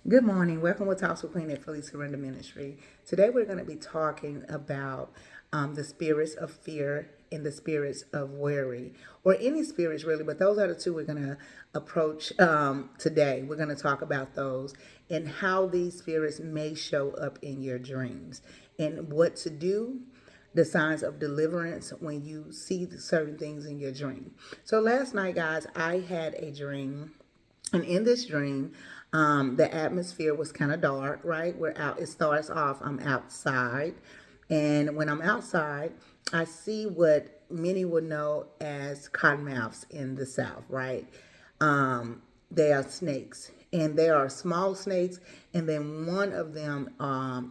Good morning. Welcome with Talks with Queen at Fully Surrender Ministry. Today we're going to be talking about the spirits of fear and the spirits of worry, or any spirits really, but those are the two we're going to approach today. We're going to talk about those and how these spirits may show up in your dreams and what to do, the signs of deliverance when you see certain things in your dream. So last night, guys, I had a dream, and in this dream, the atmosphere was kind of dark, right? We're out. It starts off, I'm outside. And when I'm outside, I see what many would know as cottonmouths in the South, right? They are snakes. And they are small snakes. And then one of them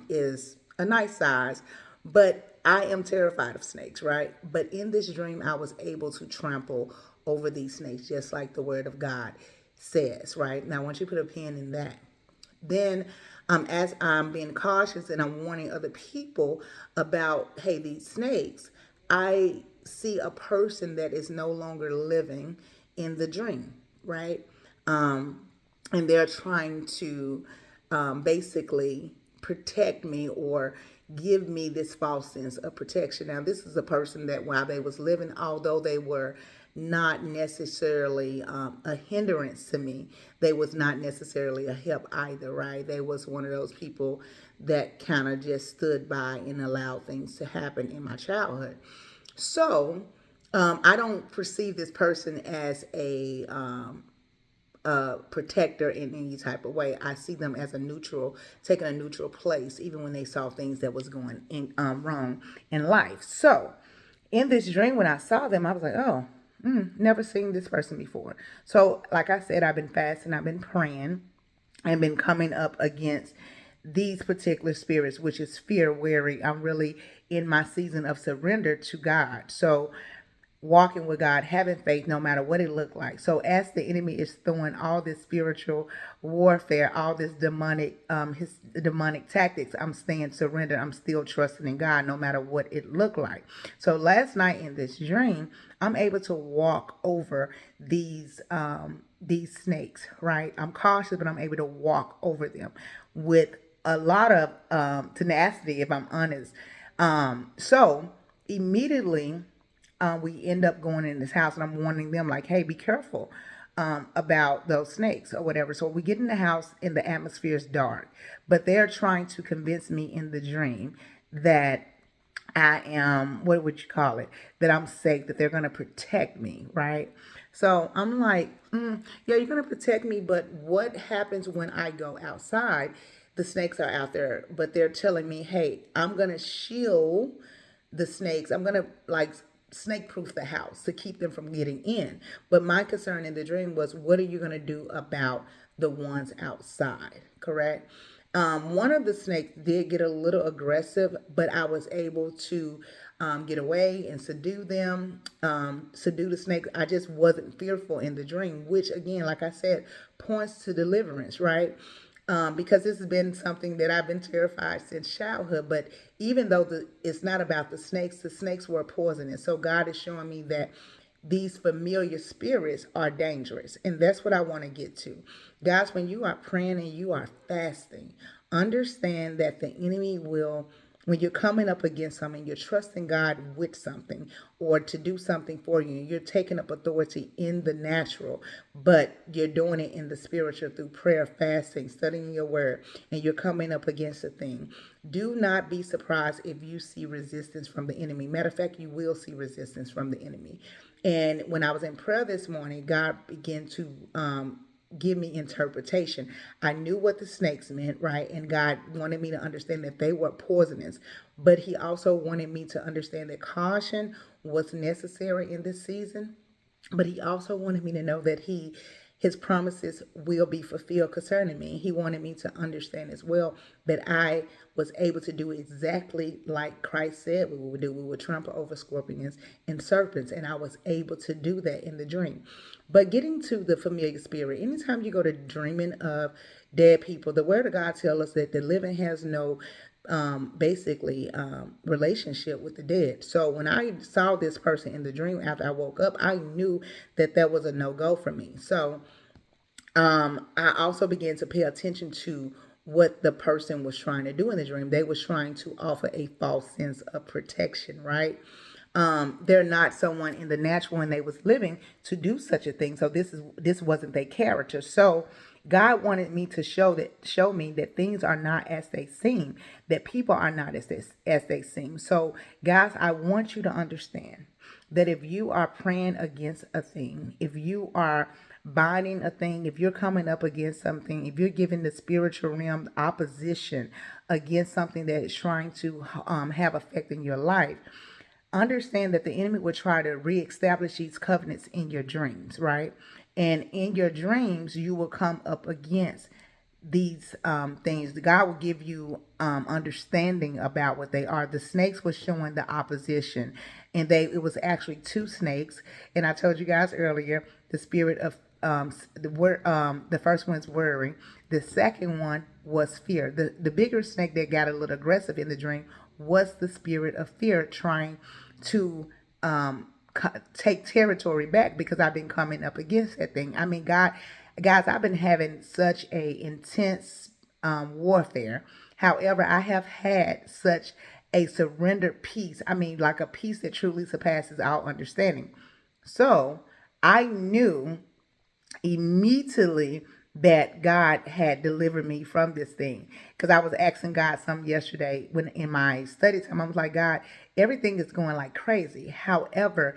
is a nice size. But I am terrified of snakes, right? But in this dream, I was able to trample over these snakes, just like the word of God says, right? Now, I want you to put a pin in that. Then, as I'm being cautious and I'm warning other people about, hey, these snakes, I see a person that is no longer living in the dream, right? And they're trying to basically protect me or give me this false sense of protection. Now, this is a person that while they was living, although they were not necessarily a hindrance to me, they was not necessarily a help either, right? They was one of those people that kind of just stood by and allowed things to happen in my childhood. So I don't perceive this person as a protector in any type of way. I see them as a neutral, taking a neutral place, even when they saw things that was going wrong in life. So, in this dream, when I saw them, I was like, oh, never seen this person before. So, like I said, I've been fasting, I've been praying, and been coming up against these particular spirits, which is fear, worry. I'm really in my season of surrender to God. So, walking with God, having faith no matter what it looked like. So as the enemy is throwing all this spiritual warfare, all this his demonic tactics, I'm staying surrendered. I'm still trusting in God no matter what it looked like. So last night in this dream, I'm able to walk over these snakes, right? I'm cautious, but I'm able to walk over them with a lot of tenacity, if I'm honest. So immediately we end up going in this house, and I'm warning them like, "Hey, be careful about those snakes or whatever." So we get in the house, and the atmosphere is dark, but they're trying to convince me in the dream that I am, what would you call it? That I'm safe, that they're going to protect me, right? So I'm like, yeah, you're going to protect me, but what happens when I go outside? The snakes are out there, but they're telling me, hey, I'm going to shield the snakes. I'm going to like snake proof the house to keep them from getting in. But my concern in the dream was, what are you going to do about the ones outside? Correct? One of the snakes did get a little aggressive, but I was able to get away and subdue them, subdue the snake. I just wasn't fearful in the dream, which, again, like I said, points to deliverance, right? Because this has been something that I've been terrified since childhood. But even though it's not about the snakes were poisonous. So God is showing me that these familiar spirits are dangerous. And that's what I want to get to. Guys, when you are praying and you are fasting, understand that the enemy will, when you're coming up against something, you're trusting God with something or to do something for you. You're taking up authority in the natural, but you're doing it in the spiritual through prayer, fasting, studying your word, and you're coming up against a thing. Do not be surprised if you see resistance from the enemy. Matter of fact, you will see resistance from the enemy. And when I was in prayer this morning, God began to give me interpretation. I knew what the snakes meant, right? And God wanted me to understand that they were poisonous. But He also wanted me to understand that caution was necessary in this season. But He also wanted me to know that His promises will be fulfilled concerning me. He wanted me to understand as well that I was able to do exactly like Christ said we would do. We would trample over scorpions and serpents, and I was able to do that in the dream. But getting to the familiar spirit, anytime you go to dreaming of dead people, the Word of God tells us that the living has no basically relationship with the dead. So when I saw this person in the dream after I woke up, I knew that that was a no go for me. So I also began to pay attention to what the person was trying to do in the dream. They was trying to offer a false sense of protection, right? They're not someone in the natural when they was living to do such a thing. So this wasn't their character. So God wanted me to show me that things are not as they seem, that people are not as they seem. So guys, I want you to understand that if you are praying against a thing, if you are binding a thing, if you're coming up against something, if you're giving the spiritual realm opposition against something that is trying to have effect in your life, understand that the enemy will try to reestablish these covenants in your dreams, right? And in your dreams, you will come up against these things. God will give you understanding about what they are. The snakes was showing the opposition, and it was actually two snakes. And I told you guys earlier, the spirit of the first one's worry. The second one was fear. The bigger snake that got a little aggressive in the dream was the spirit of fear trying to take territory back, because I've been coming up against that thing. I mean, guys, I've been having such a intense warfare. However, I have had such a surrendered peace. I mean, like a peace that truly surpasses our understanding. So I knew immediately that God had delivered me from this thing, because I was asking God something yesterday when in my study time. I was like, God, everything is going like crazy. However,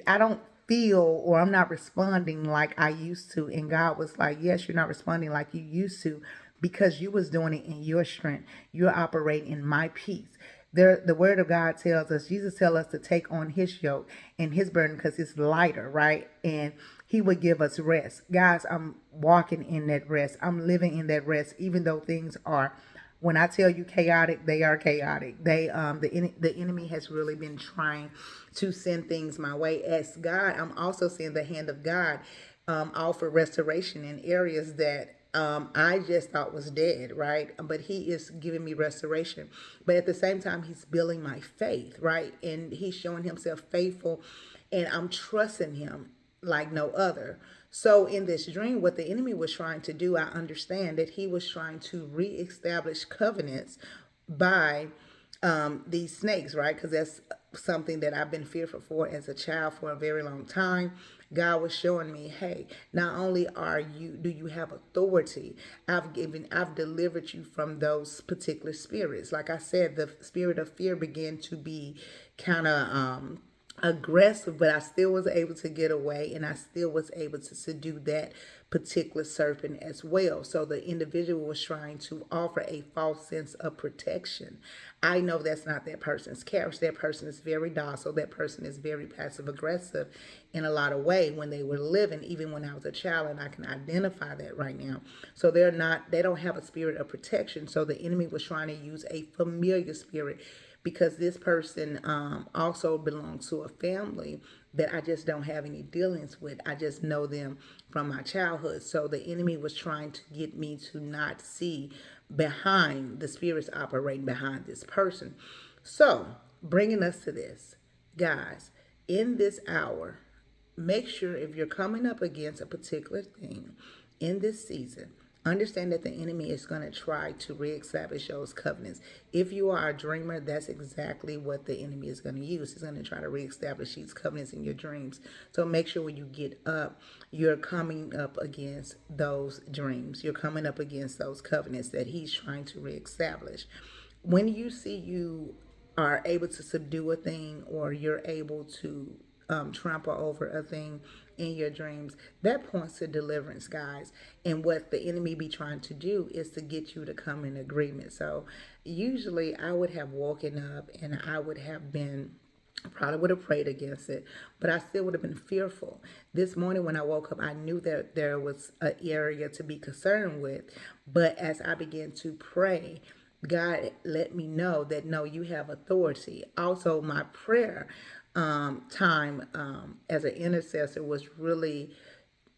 I don't feel, or I'm not responding like I used to. And God was like, yes, you're not responding like you used to, because you was doing it in your strength. You're operating in my peace. There, the word of God tells us, Jesus tells us to take on his yoke and his burden because it's lighter, right? And he would give us rest. Guys, I'm walking in that rest. I'm living in that rest, even though things are, when I tell you chaotic, they are chaotic. The enemy has really been trying to send things my way. As God, I'm also seeing the hand of God offer restoration in areas that I just thought was dead, right? But he is giving me restoration. But at the same time, he's building my faith, right? And he's showing himself faithful, and I'm trusting him like no other. So in this dream, what the enemy was trying to do, I understand that he was trying to reestablish covenants by these snakes, right? Because that's something that I've been fearful for as a child for a very long time. God was showing me, hey, not only do you have authority, I've delivered you from those particular spirits. Like I said, the spirit of fear began to be kind of aggressive, but I still was able to get away, and I still was able to subdue that particular serpent as well. So the individual was trying to offer a false sense of protection. I know that's not that person's character. That person is very docile. That person is very passive aggressive in a lot of way when they were living, even when I was a child, and I can identify that right now. So they don't have a spirit of protection. So the enemy was trying to use a familiar spirit, because this person also belongs to a family that I just don't have any dealings with. I just know them from my childhood. So the enemy was trying to get me to not see behind the spirits operating behind this person. So, bringing us to this, guys, in this hour, make sure if you're coming up against a particular thing in this season, understand that the enemy is going to try to reestablish those covenants. If you are a dreamer, that's exactly what the enemy is going to use. He's going to try to reestablish these covenants in your dreams. So make sure when you get up, you're coming up against those dreams. You're coming up against those covenants that he's trying to reestablish. When you see you are able to subdue a thing, or you're able to trample over a thing in your dreams, that points to deliverance, guys. And what the enemy be trying to do is to get you to come in agreement. So usually I would have woken up and I would have been, probably would have prayed against it, but I still would have been fearful. This morning when I woke up, I knew that there was an area to be concerned with. But as I began to pray, God let me know that no, you have authority. Also, my prayer time as an intercessor was really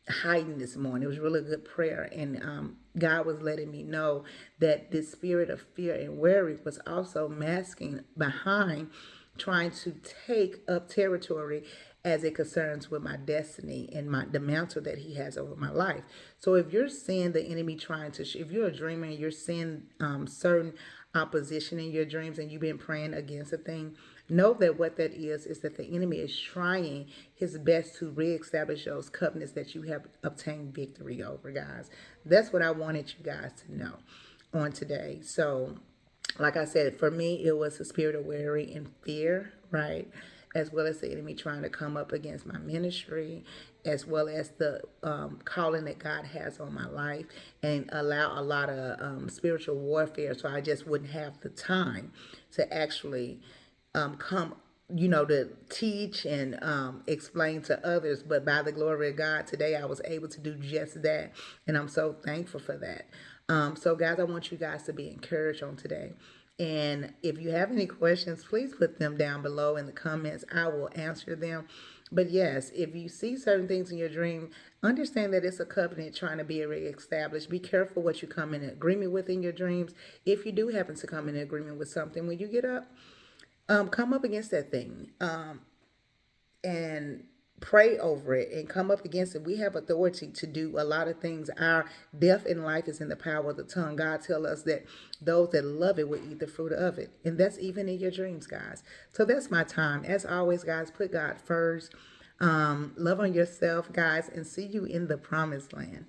heightened this morning. It was really good prayer, and God was letting me know that this spirit of fear and worry was also masking behind trying to take up territory as it concerns with my destiny and the mantle that he has over my life. So if you're seeing the enemy trying to, if you're a dreamer and you're seeing certain opposition in your dreams and you've been praying against a thing, know that what that is that the enemy is trying his best to reestablish those covenants that you have obtained victory over, guys. That's what I wanted you guys to know on today. So like I said, for me, it was the spirit of worry and fear, right? As well as the enemy trying to come up against my ministry, as well as the calling that God has on my life, and allow a lot of spiritual warfare. So I just wouldn't have the time to actually come, to teach and explain to others. But by the glory of God, today I was able to do just that. And I'm so thankful for that. So, guys, I want you guys to be encouraged on today. And if you have any questions, please put them down below in the comments. I will answer them. But yes, if you see certain things in your dream, understand that it's a covenant trying to be reestablished. Be careful what you come in agreement with in your dreams. If you do happen to come in agreement with something, when you get up, come up against that thing, and pray over it and come up against it. We have authority to do a lot of things. Our death in life is in the power of the tongue. God tells us that those that love it will eat the fruit of it. And that's even in your dreams, guys. So that's my time. As always, guys, put God first. Love on yourself, guys, and see you in the promised land.